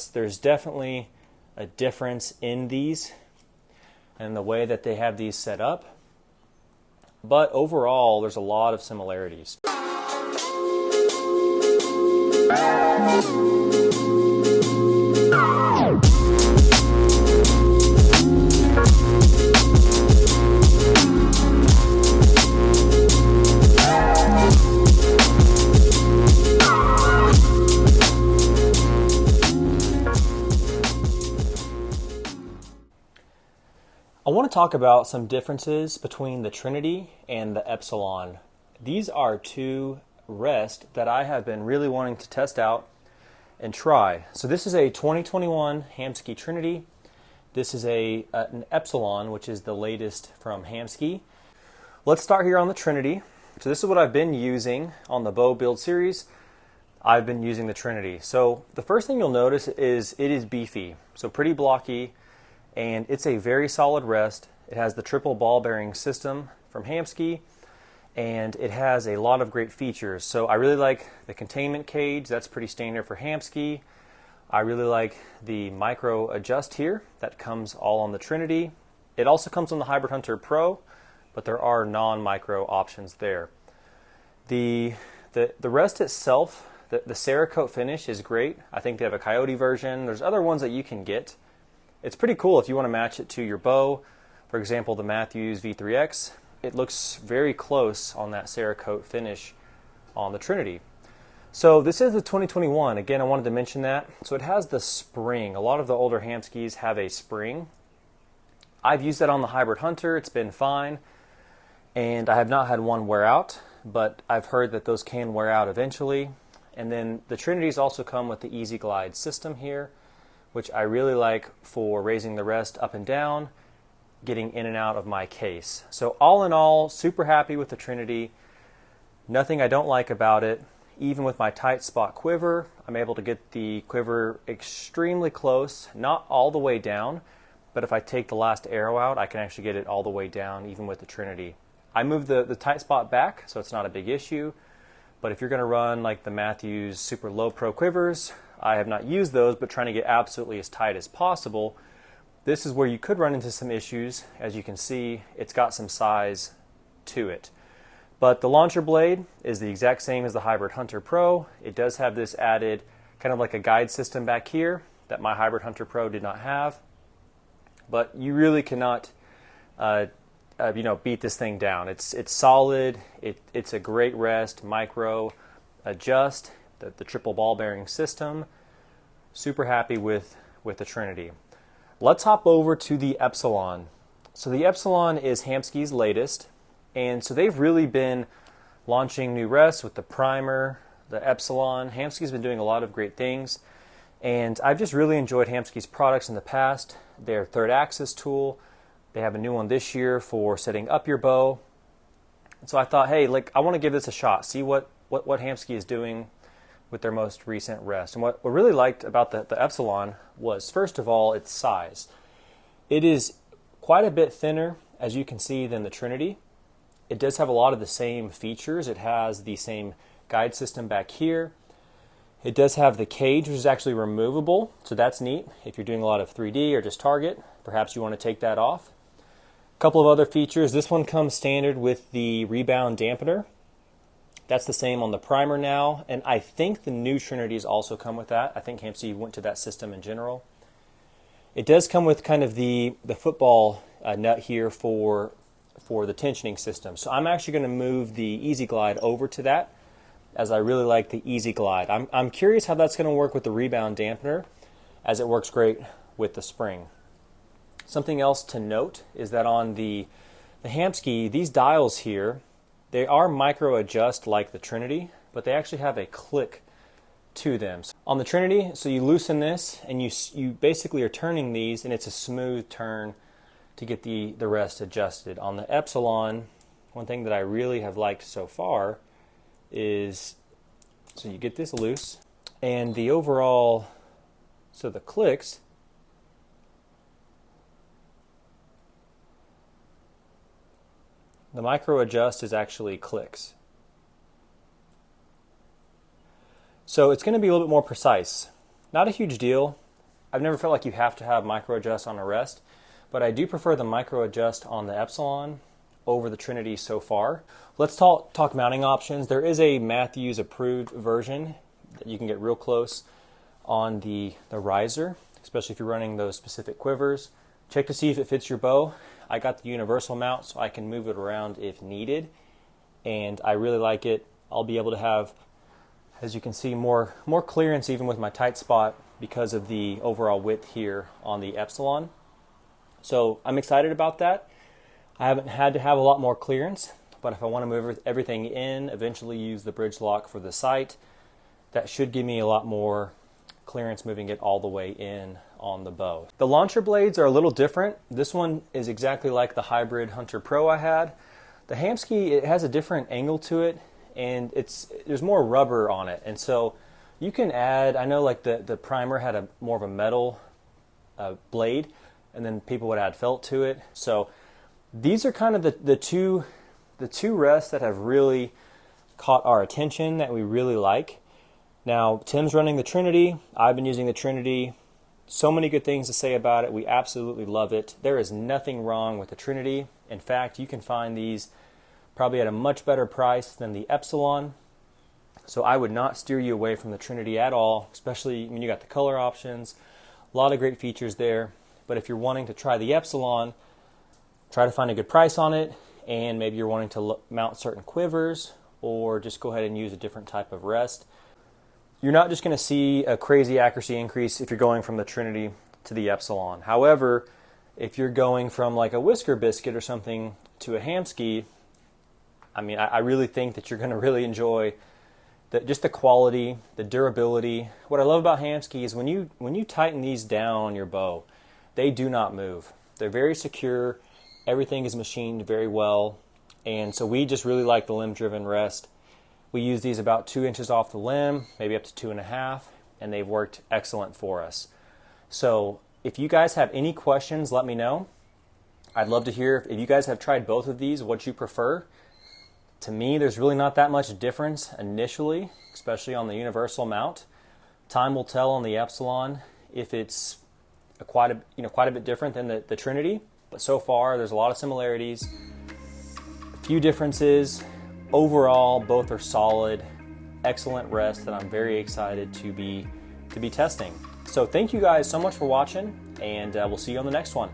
notice there's definitely a difference in these and the way that they have these set up. But overall, there's a lot of similarities. I want to talk about some differences between the Trinity and the Epsilon. These are two rests that I have been really wanting to test out and try. So this is a 2021 Hamskea Trinity. This is an Epsilon, which is the latest from Hamskea. Let's start here on the Trinity. So this is what I've been using on the bow build series. I've been using the Trinity. So the first thing you'll notice is it is beefy, so pretty blocky. And it's a very solid rest. It has the triple ball bearing system from Hamskea, and it has a lot of great features. So I really like the containment cage. That's pretty standard for Hamskea. I really like the micro adjust here. That comes all on the Trinity. It also comes on the Hybrid Hunter Pro, but there are non-micro options there. The rest itself, the Cerakote finish is great. I think they have a Coyote version. There's other ones that you can get. It's pretty cool if you want to match it to your bow. For example, the Matthews V3X. It looks very close on that Cerakote finish on the Trinity. So this is the 2021. Again, I wanted to mention that. So it has the spring. A lot of the older Hamskeas have a spring. I've used that on the Hybrid Hunter. It's been fine. And I have not had one wear out, but I've heard that those can wear out eventually. And then the Trinities also come with the LiQWYD system here, which I really like for raising the rest up and down, getting in and out of my case. So all in all, super happy with the Trinity. Nothing I don't like about it. Even with my tight spot quiver, I'm able to get the quiver extremely close, not all the way down, but if I take the last arrow out, I can actually get it all the way down, even with the Trinity. I move the tight spot back, so it's not a big issue, but if you're going to run like the Matthews Super Low Pro quivers, I have not used those, but trying to get absolutely as tight as possible. This is where you could run into some issues. As you can see, it's got some size to it. But the launcher blade is the exact same as the Hybrid Hunter Pro. It does have this added kind of like a guide system back here that my Hybrid Hunter Pro did not have. But you really cannot beat this thing down. It's solid. It's a great rest, micro adjust. The triple ball bearing system. Super happy with the Trinity. Let's hop over to the Epsilon. So the Epsilon is Hamskea's latest, and so they've really been launching new rests with the primer, the Epsilon. Hamskea's been doing a lot of great things, and I've just really enjoyed Hamskea's products in the past. Their third axis tool, they have a new one this year for setting up your bow. And so I thought, hey, I want to give this a shot, see what Hamskea is doing with their most recent rest. And what I really liked about the Epsilon was, first of all, its size. It is quite a bit thinner, as you can see, than the Trinity. It does have a lot of the same features. It has the same guide system back here. It does have the cage, which is actually removable, so that's neat. If you're doing a lot of 3D or just target, perhaps you want to take that off. A couple of other features. This one comes standard with the rebound dampener. That's the same on the primer now, and I think the new Trinities also come with that. I think Hamskea went to that system in general. It does come with kind of the football nut here for the tensioning system. So I'm actually going to move the LiQWYD over to that, as I really like the LiQWYD. I'm curious how that's going to work with the rebound dampener, as it works great with the spring. Something else to note is that on the Hamskea, these dials here, they are micro adjust like the Trinity, but they actually have a click to them. So on the Trinity, so you loosen this and you basically are turning these, and it's a smooth turn to get the rest adjusted. On the Epsilon, one thing that I really have liked so far is, so you get this loose, and the overall, so the clicks, the micro adjust is actually clicks. So it's going to be a little bit more precise. Not a huge deal. I've never felt like you have to have micro adjust on a rest, but I do prefer the micro adjust on the Epsilon over the Trinity so far. Let's talk mounting options. There is a Matthews approved version that you can get real close on the riser, especially if you're running those specific quivers. Check to see if it fits your bow. I got the universal mount so I can move it around if needed, and I really like it. I'll be able to have, as you can see, more clearance even with my tight spot because of the overall width here on the Epsilon. So I'm excited about that. I haven't had to have a lot more clearance, but if I want to move everything in, eventually use the bridge lock for the sight, that should give me a lot more clearance moving it all the way in on the bow. The launcher blades are a little different. This one is exactly like the hybrid Hunter Pro I had. The Hamskea, it has a different angle to it, and there's more rubber on it, and so you can add, I know like the primer had more of a metal blade, and then people would add felt to it. So these are kind of the two rests that have really caught our attention that we really like. Now, Tim's running the Trinity. I've been using the Trinity. So many good things to say about it. We absolutely love it. There is nothing wrong with the Trinity. In fact, you can find these probably at a much better price than the Epsilon. So I would not steer you away from the Trinity at all, especially when you got the color options. A lot of great features there. But if you're wanting to try the Epsilon, try to find a good price on it, and maybe you're wanting to mount certain quivers, or just go ahead and use a different type of rest. You're not just going to see a crazy accuracy increase if you're going from the Trinity to the Epsilon. However, if you're going from like a Whisker Biscuit or something to a Hamskea, I mean, I really think that you're going to really enjoy just the quality, the durability. What I love about Hamskea is when you tighten these down on your bow, they do not move. They're very secure. Everything is machined very well, and so we just really like the limb-driven rest. We use these about 2 inches off the limb, maybe up to 2.5, and they've worked excellent for us. So if you guys have any questions, let me know. I'd love to hear if you guys have tried both of these, what you prefer. To me, there's really not that much difference initially, especially on the universal mount. Time will tell on the Epsilon if it's quite a bit different than the Trinity. But so far, there's a lot of similarities, a few differences. Overall, both are solid, excellent rests that I'm very excited to be testing. So thank you guys so much for watching, and we'll see you on the next one.